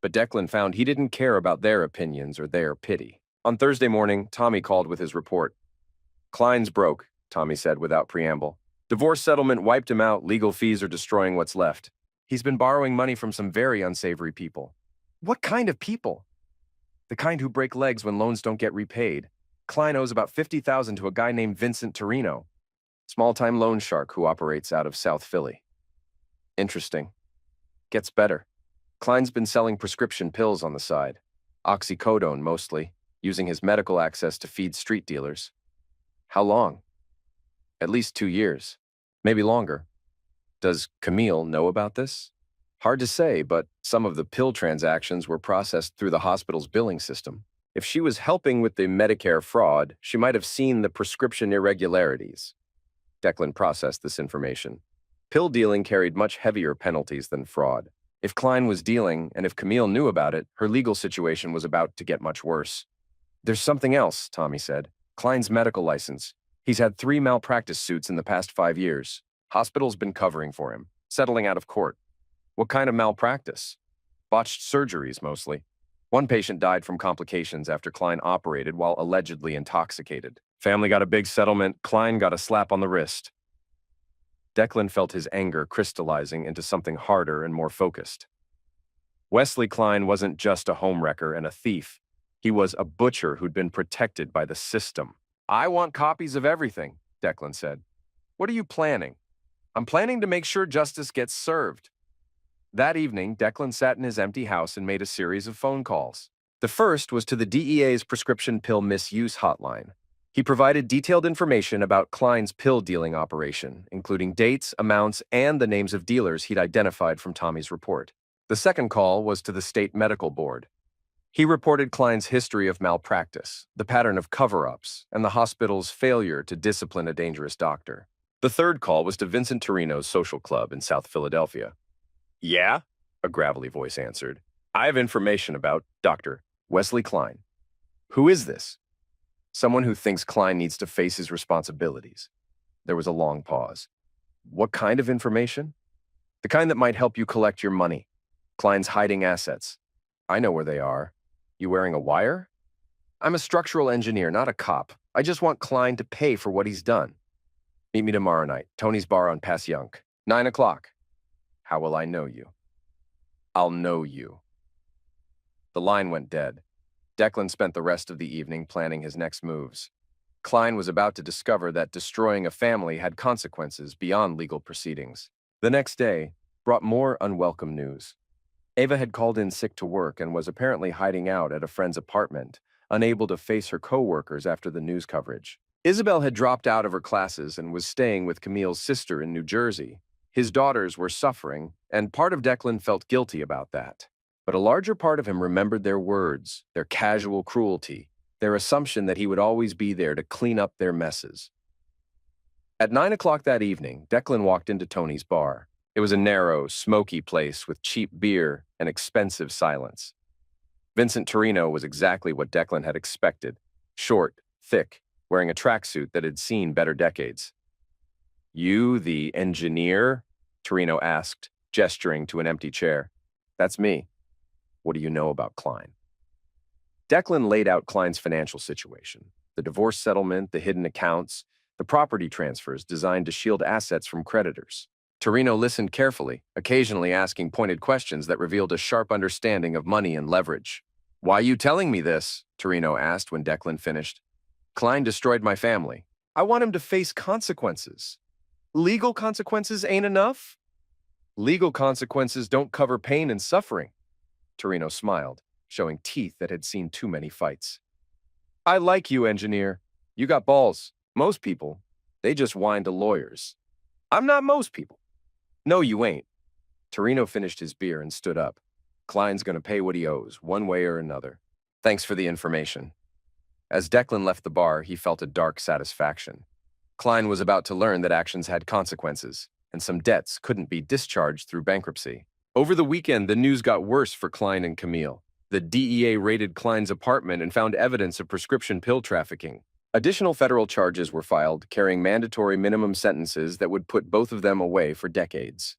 A: But Declan found he didn't care about their opinions or their pity. On Thursday morning, Tommy called with his report. Klein's broke, Tommy said without preamble. Divorce settlement wiped him out, legal fees are destroying what's left. He's been borrowing money from some very unsavory people. What kind of people? The kind who break legs when loans don't get repaid. Klein owes about $50,000 to a guy named Vincent Torino, small-time loan shark who operates out of South Philly. Interesting. Gets better. Klein's been selling prescription pills on the side. Oxycodone mostly, using his medical access to feed street dealers. How long? At least 2 years. Maybe longer. Does Camille know about this? Hard to say, but some of the pill transactions were processed through the hospital's billing system. If she was helping with the Medicare fraud, she might have seen the prescription irregularities. Declan processed this information. Pill dealing carried much heavier penalties than fraud. If Klein was dealing, and if Camille knew about it, her legal situation was about to get much worse. There's something else, Tommy said. Klein's medical license. He's had 3 malpractice suits in the past 5 years. Hospital's been covering for him, settling out of court. What kind of malpractice? Botched surgeries, mostly. One patient died from complications after Klein operated while allegedly intoxicated. Family got a big settlement. Klein got a slap on the wrist. Declan felt his anger crystallizing into something harder and more focused. Wesley Klein wasn't just a homewrecker and a thief. He was a butcher who'd been protected by the system. I want copies of everything, Declan said. What are you planning? I'm planning to make sure justice gets served. That evening, Declan sat in his empty house and made a series of phone calls. The first was to the DEA's prescription pill misuse hotline. He provided detailed information about Klein's pill dealing operation, including dates, amounts, and the names of dealers he'd identified from Tommy's report. The second call was to the state medical board. He reported Klein's history of malpractice, the pattern of cover-ups, and the hospital's failure to discipline a dangerous doctor. The third call was to Vincent Torino's social club in South Philadelphia. Yeah? A gravelly voice answered. I have information about Dr. Wesley Klein. Who is this? Someone who thinks Klein needs to face his responsibilities. There was a long pause. What kind of information? The kind that might help you collect your money. Klein's hiding assets. I know where they are. You wearing a wire? I'm a structural engineer, not a cop. I just want Klein to pay for what he's done. Meet me tomorrow night, Tony's bar on Passyunk. 9 o'clock. How will I know you? I'll know you. The line went dead. Declan spent the rest of the evening planning his next moves. Klein was about to discover that destroying a family had consequences beyond legal proceedings. The next day brought more unwelcome news. Ava had called in sick to work and was apparently hiding out at a friend's apartment, unable to face her co-workers after the news coverage. Isabel had dropped out of her classes and was staying with Camille's sister in New Jersey. His daughters were suffering, and part of Declan felt guilty about that. But a larger part of him remembered their words, their casual cruelty, their assumption that he would always be there to clean up their messes. At 9 o'clock that evening, Declan walked into Tony's bar. It was a narrow, smoky place with cheap beer and expensive silence. Vincent Torino was exactly what Declan had expected. Short, thick, wearing a tracksuit that had seen better decades. "You, the engineer?" Torino asked, gesturing to an empty chair. "That's me. What do you know about Klein?" Declan laid out Klein's financial situation, the divorce settlement, the hidden accounts, the property transfers designed to shield assets from creditors. Torino listened carefully, occasionally asking pointed questions that revealed a sharp understanding of money and leverage. "Why are you telling me this?" Torino asked when Declan finished. "Klein destroyed my family. I want him to face consequences. Legal consequences ain't enough?" "Legal consequences don't cover pain and suffering." Torino smiled, showing teeth that had seen too many fights. "I like you, engineer. You got balls. Most people, they just whine to lawyers. I'm not most people." "No, you ain't." Torino finished his beer and stood up. "Klein's gonna pay what he owes, one way or another. Thanks for the information." As Declan left the bar, he felt a dark satisfaction. Klein was about to learn that actions had consequences, and some debts couldn't be discharged through bankruptcy. Over the weekend, the news got worse for Klein and Camille. The DEA raided Klein's apartment and found evidence of prescription pill trafficking. Additional federal charges were filed, carrying mandatory minimum sentences that would put both of them away for decades.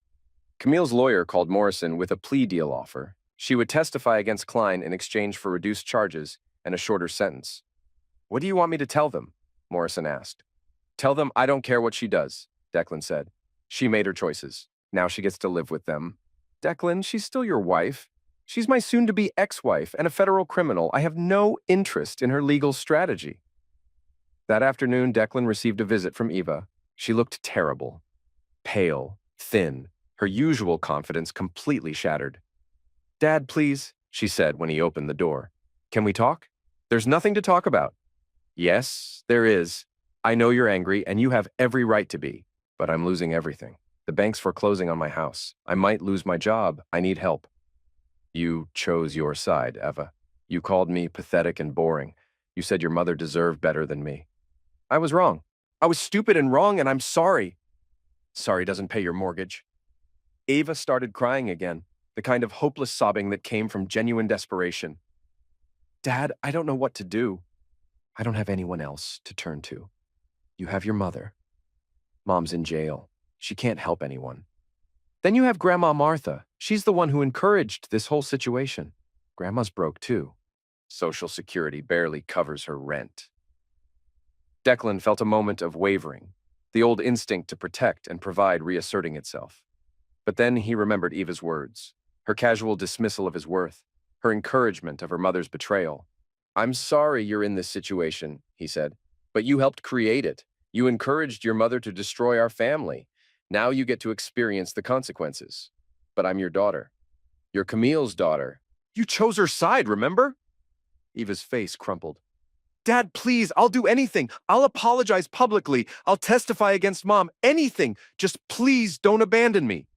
A: Camille's lawyer called Morrison with a plea deal offer. She would testify against Klein in exchange for reduced charges and a shorter sentence. "What do you want me to tell them?" Morrison asked. "Tell them I don't care what she does," Declan said. "She made her choices. Now she gets to live with them." "Declan, she's still your wife. She's my soon-to-be ex-wife and a federal criminal. I have no interest in her legal strategy." That afternoon, Declan received a visit from Eva. She looked terrible. Pale, thin, her usual confidence completely shattered. "Dad, please," she said when he opened the door. "Can we talk?" "There's nothing to talk about." "Yes, there is. I know you're angry, and you have every right to be. But I'm losing everything. The bank's foreclosing on my house. I might lose my job. I need help." "You chose your side, Eva. You called me pathetic and boring. You said your mother deserved better than me. I was wrong. I was stupid and wrong, and I'm sorry." "Sorry doesn't pay your mortgage." Ava started crying again, the kind of hopeless sobbing that came from genuine desperation. "Dad, I don't know what to do. I don't have anyone else to turn to. You have your mother. Mom's in jail. She can't help anyone. Then you have Grandma Martha. She's the one who encouraged this whole situation. Grandma's broke too. Social Security barely covers her rent." Declan felt a moment of wavering, the old instinct to protect and provide reasserting itself. But then he remembered Eva's words, her casual dismissal of his worth, her encouragement of her mother's betrayal. "I'm sorry you're in this situation," he said, "but you helped create it. You encouraged your mother to destroy our family. Now you get to experience the consequences. But I'm your daughter. You're Camille's daughter. You chose her side, remember?" Eva's face crumpled. "Dad, please, I'll do anything. I'll apologize publicly. I'll testify against Mom. Anything. Just please don't abandon me."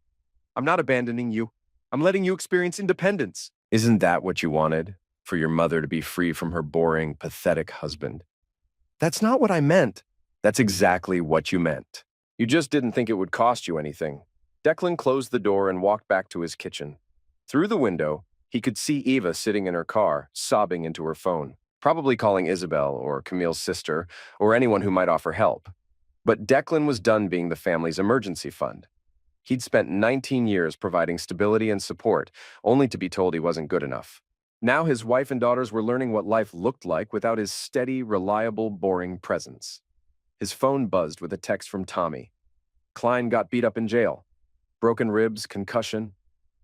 A: "I'm not abandoning you. I'm letting you experience independence." "Isn't that what you wanted? For your mother to be free from her boring, pathetic husband?" "That's not what I meant." "That's exactly what you meant. You just didn't think it would cost you anything." Declan closed the door and walked back to his kitchen. Through the window, he could see Eva sitting in her car, sobbing into her phone, probably calling Isabel or Camille's sister or anyone who might offer help. But Declan was done being the family's emergency fund. He'd spent 19 years providing stability and support, only to be told he wasn't good enough. Now his wife and daughters were learning what life looked like without his steady, reliable, boring presence. His phone buzzed with a text from Tommy. Klein got beat up in jail. Broken ribs, concussion.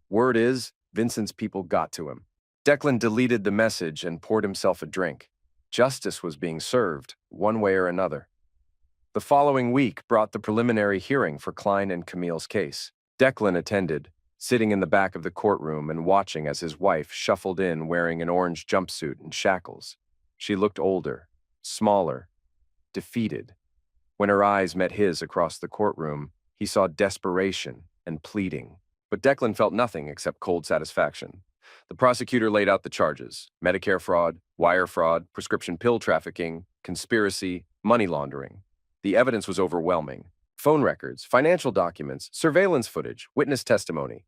A: Word is, Vincent's people got to him. Declan deleted the message and poured himself a drink. Justice was being served, one way or another. The following week brought the preliminary hearing for Klein and Camille's case. Declan attended, sitting in the back of the courtroom and watching as his wife shuffled in wearing an orange jumpsuit and shackles. She looked older, smaller, defeated. When her eyes met his across the courtroom, he saw desperation and pleading. But Declan felt nothing except cold satisfaction. The prosecutor laid out the charges: Medicare fraud, wire fraud, prescription pill trafficking, conspiracy, money laundering. The evidence was overwhelming. Phone records, financial documents, surveillance footage, witness testimony.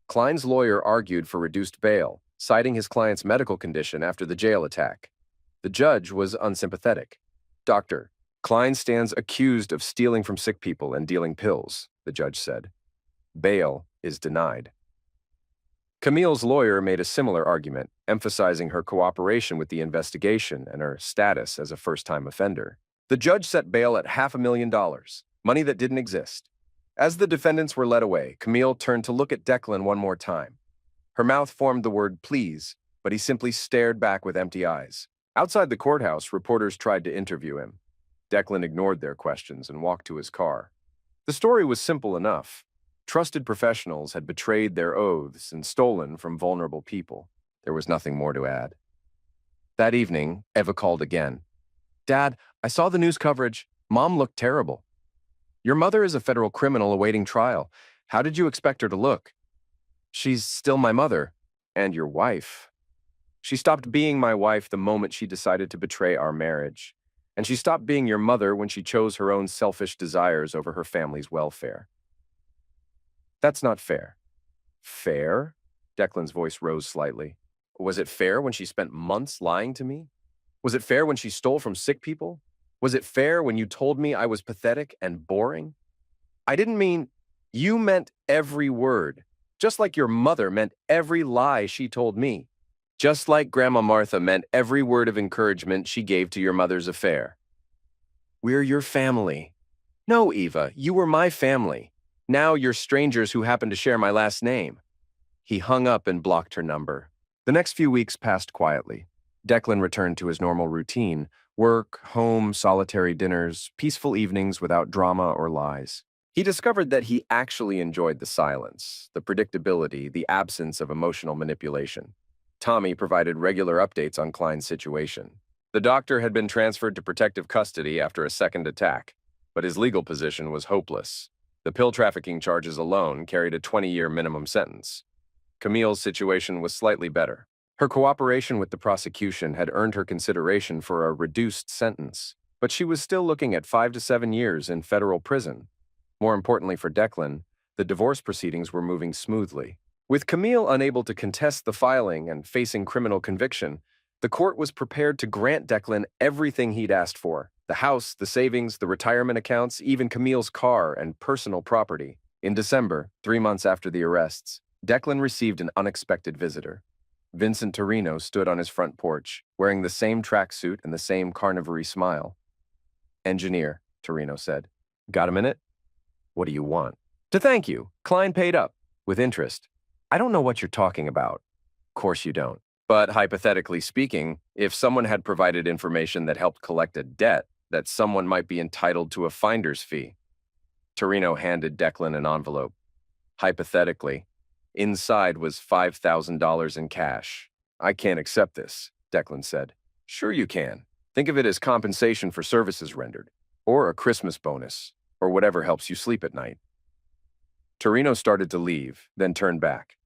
A: Klein's lawyer argued for reduced bail, citing his client's medical condition after the jail attack. The judge was unsympathetic. "Doctor, Klein stands accused of stealing from sick people and dealing pills," the judge said. Bail is denied. Camille's lawyer made a similar argument, emphasizing her cooperation with the investigation and her status as a first-time offender. The judge set bail at $500,000, money that didn't exist. As the defendants were led away, Camille turned to look at Declan one more time. Her mouth formed the word please, but he simply stared back with empty eyes. Outside the courthouse, reporters tried to interview him. Declan ignored their questions and walked to his car. The story was simple enough. Trusted professionals had betrayed their oaths and stolen from vulnerable people. There was nothing more to add. That evening, Eva called again. "Dad, I saw the news coverage. Mom looked terrible." "Your mother is a federal criminal awaiting trial. How did you expect her to look?" "She's still my mother. And your wife." "She stopped being my wife the moment she decided to betray our marriage. And she stopped being your mother when she chose her own selfish desires over her family's welfare." "That's not fair." "Fair?" Declan's voice rose slightly. "Was it fair when she spent months lying to me? Was it fair when she stole from sick people? Was it fair when you told me I was pathetic and boring?" "I didn't mean—" "You meant every word, just like your mother meant every lie she told me. Just like Grandma Martha meant every word of encouragement she gave to your mother's affair." "We're your family." "No, Eva, you were my family. Now you're strangers who happen to share my last name." He hung up and blocked her number. The next few weeks passed quietly. Declan returned to his normal routine: work, home, solitary dinners, peaceful evenings without drama or lies. He discovered that he actually enjoyed the silence, the predictability, the absence of emotional manipulation. Tommy provided regular updates on Klein's situation. The doctor had been transferred to protective custody after a second attack, but his legal position was hopeless. The pill trafficking charges alone carried a 20-year minimum sentence. Camille's situation was slightly better. Her cooperation with the prosecution had earned her consideration for a reduced sentence, but she was still looking at 5 to 7 years in federal prison. More importantly for Declan, the divorce proceedings were moving smoothly. With Camille unable to contest the filing and facing criminal conviction, the court was prepared to grant Declan everything he'd asked for: the house, the savings, the retirement accounts, even Camille's car and personal property. In December, 3 months after the arrests, Declan received an unexpected visitor. Vincent Torino stood on his front porch, wearing the same tracksuit and the same carnivory smile. "Engineer," Torino said. "Got a minute?" "What do you want?" "To thank you. Klein paid up. With interest." "I don't know what you're talking about." "Course you don't. But hypothetically speaking, if someone had provided information that helped collect a debt, that someone might be entitled to a finder's fee." Torino handed Declan an envelope. Hypothetically, inside was $5,000 in cash. "I can't accept this," Declan said. "Sure you can. Think of it as compensation for services rendered, or a Christmas bonus, or whatever helps you sleep at night." Torino started to leave, then turned back.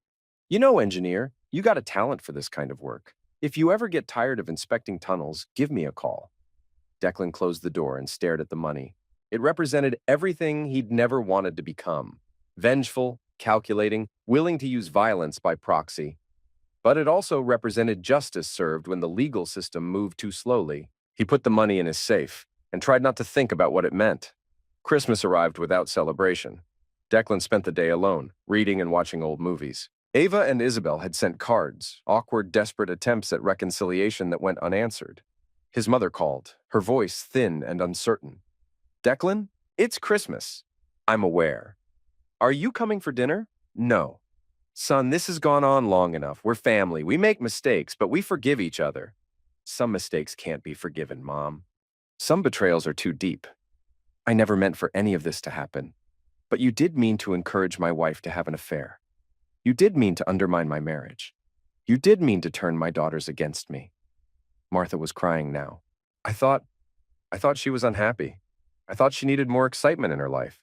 A: "You know, engineer, you got a talent for this kind of work. If you ever get tired of inspecting tunnels, give me a call." Declan closed the door and stared at the money. It represented everything he'd never wanted to become: vengeful, calculating, willing to use violence by proxy. But it also represented justice served when the legal system moved too slowly. He put the money in his safe and tried not to think about what it meant. Christmas arrived without celebration. Declan spent the day alone, reading and watching old movies. Ava and Isabel had sent cards, awkward, desperate attempts at reconciliation that went unanswered. His mother called, her voice thin and uncertain. "Declan, it's Christmas." "I'm aware." "Are you coming for dinner?" "No." "Son, this has gone on long enough. We're family. We make mistakes, but we forgive each other." "Some mistakes can't be forgiven, Mom. Some betrayals are too deep. I never meant for any of this to happen." But you did mean to encourage my wife to have an affair. You did mean to undermine my marriage. You did mean to turn my daughters against me." Martha was crying now. I thought I thought she was unhappy. I thought she needed more excitement in her life.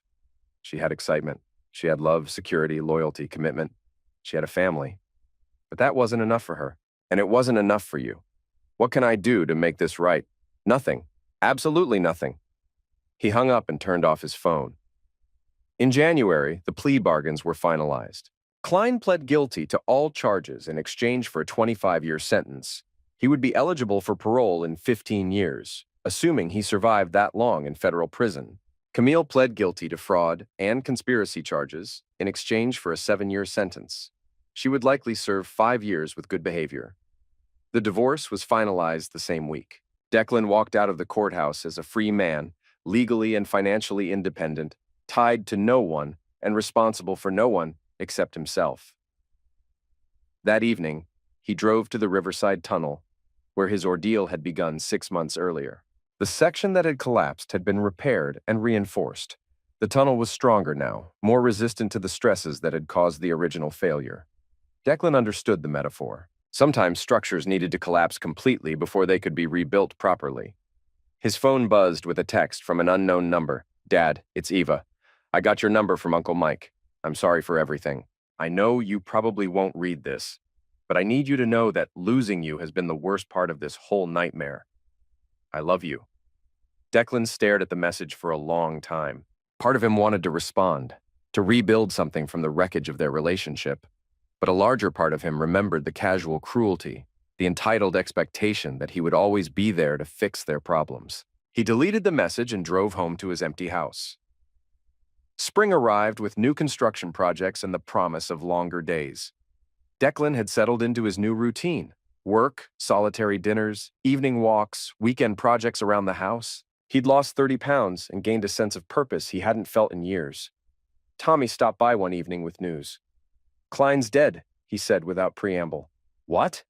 A: She had excitement. She had love, security, loyalty, commitment. She had a family. But that wasn't enough for her. And it wasn't enough for you. What can I do to make this right? Nothing. Absolutely nothing. He hung up and turned off his phone. In January, the plea bargains were finalized. Klein pled guilty to all charges in exchange for a 25-year sentence. He would be eligible for parole in 15 years, assuming he survived that long in federal prison. Camille pled guilty to fraud and conspiracy charges in exchange for a 7-year sentence. She would likely serve 5 years with good behavior. The divorce was finalized the same week. Declan walked out of the courthouse as a free man, legally and financially independent, tied to no one and responsible for no one except himself. That evening, he drove to the Riverside Tunnel, where his ordeal had begun 6 months earlier. The section that had collapsed had been repaired and reinforced. The tunnel was stronger now, more resistant to the stresses that had caused the original failure. Declan understood the metaphor. Sometimes structures needed to collapse completely before they could be rebuilt properly. His phone buzzed with a text from an unknown number. "Dad, it's Eva. I got your number from Uncle Mike. I'm sorry for everything. I know you probably won't read this, but I need you to know that losing you has been the worst part of this whole nightmare. I love you." Declan stared at the message for a long time. Part of him wanted to respond, to rebuild something from the wreckage of their relationship. But a larger part of him remembered the casual cruelty, the entitled expectation that he would always be there to fix their problems. He deleted the message and drove home to his empty house. Spring arrived with new construction projects and the promise of longer days. Declan had settled into his new routine: work, solitary dinners, evening walks, weekend projects around the house. He'd lost 30 pounds and gained a sense of purpose he hadn't felt in years. Tommy stopped by one evening with news. "Klein's dead," he said without preamble. "What?"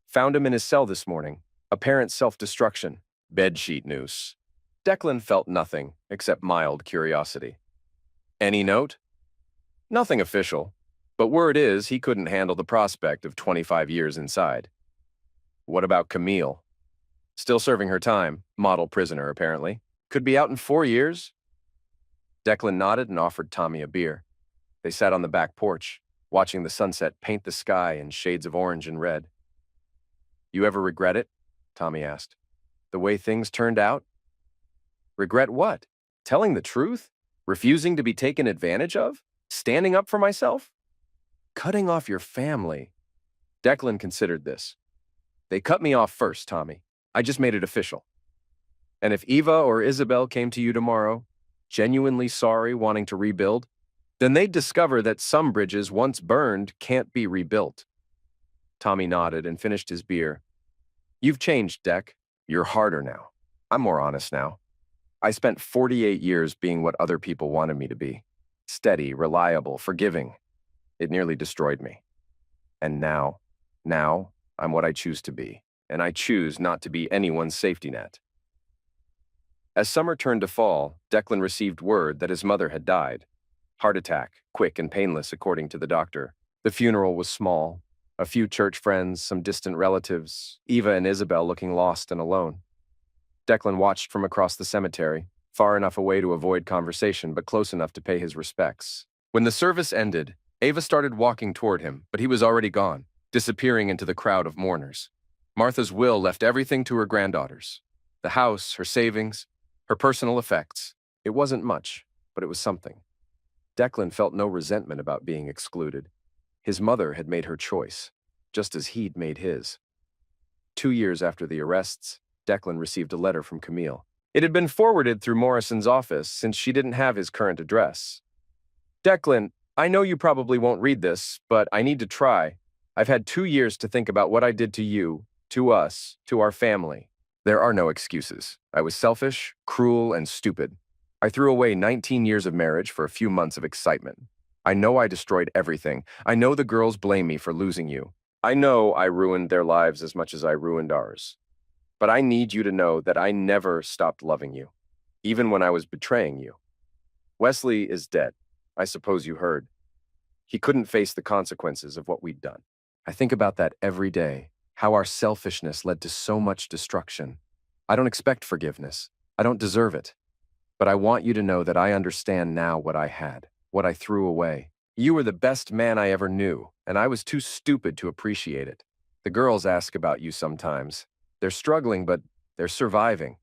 A: "Found him in his cell this morning. Apparent self-destruction. Bedsheet noose." Declan felt nothing except mild curiosity. "Any note?" "Nothing official, but word is he couldn't handle the prospect of 25 years inside." "What about Camille?" "Still serving her time. Model prisoner, apparently. Could be out in 4 years." Declan nodded and offered Tommy a beer. They sat on the back porch, watching the sunset paint the sky in shades of orange and red. "You ever regret it?" Tommy asked. "The way things turned out?" "Regret what? Telling the truth? Refusing to be taken advantage of? Standing up for myself?" "Cutting off your family." Declan considered this. "They cut me off first, Tommy. I just made it official. And if Eva or Isabel came to you tomorrow, genuinely sorry, wanting to rebuild, then they'd discover that some bridges once burned can't be rebuilt." Tommy nodded and finished his beer. "You've changed, Deck. You're harder now. I'm more honest now. I spent 48 years being what other people wanted me to be. Steady, reliable, forgiving. It nearly destroyed me. And now I'm what I choose to be, and I choose not to be anyone's safety net." As summer turned to fall, Declan received word that his mother had died. Heart attack, quick and painless according to the doctor. The funeral was small. A few church friends, some distant relatives, Eva and Isabel looking lost and alone. Declan watched from across the cemetery, far enough away to avoid conversation but close enough to pay his respects. When the service ended, Ava started walking toward him, but he was already gone, disappearing into the crowd of mourners. Martha's will left everything to her granddaughters. The house, her savings, her personal effects. It wasn't much, but it was something. Declan felt no resentment about being excluded. His mother had made her choice, just as he'd made his. 2 years after the arrests, Declan received a letter from Camille. It had been forwarded through Morrison's office since she didn't have his current address. "Declan, I know you probably won't read this, but I need to try. I've had 2 years to think about what I did to you, to us, to our family. There are no excuses. I was selfish, cruel, and stupid. I threw away 19 years of marriage for a few months of excitement. I know I destroyed everything. I know the girls blame me for losing you. I know I ruined their lives as much as I ruined ours. But I need you to know that I never stopped loving you, even when I was betraying you. Wesley is dead. I suppose you heard. He couldn't face the consequences of what we'd done. I think about that every day, how our selfishness led to so much destruction. I don't expect forgiveness. I don't deserve it. But I want you to know that I understand now what I had, what I threw away. You were the best man I ever knew, and I was too stupid to appreciate it. The girls ask about you sometimes. They're struggling, but they're surviving.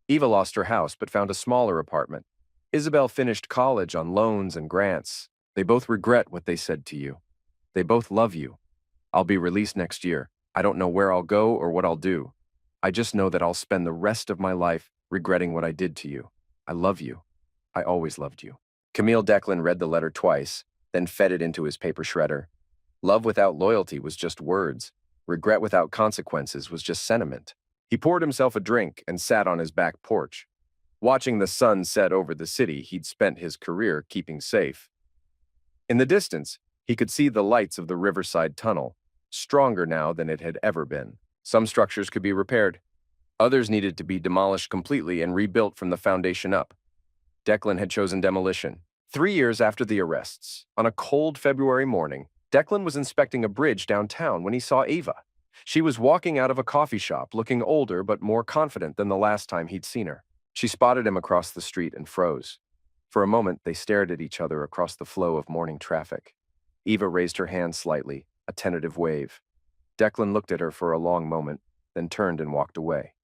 A: Eva lost her house but found a smaller apartment. Isabel finished college on loans and grants. They both regret what they said to you. They both love you. I'll be released next year. I don't know where I'll go or what I'll do. I just know that I'll spend the rest of my life regretting what I did to you. I love you. I always loved you. Camille Declan read the letter twice, then fed it into his paper shredder. Love without loyalty was just words. Regret without consequences was just sentiment. He poured himself a drink and sat on his back porch, watching the sun set over the city he'd spent his career keeping safe. In the distance, he could see the lights of the Riverside Tunnel, stronger now than it had ever been. Some structures could be repaired. Others needed to be demolished completely and rebuilt from the foundation up. Declan had chosen demolition. 3 years after the arrests, on a cold February morning, Declan was inspecting a bridge downtown when he saw Eva. She was walking out of a coffee shop, looking older but more confident than the last time he'd seen her. She spotted him across the street and froze. For a moment, they stared at each other across the flow of morning traffic. Eva raised her hand slightly, a tentative wave. Declan looked at her for a long moment, then turned and walked away.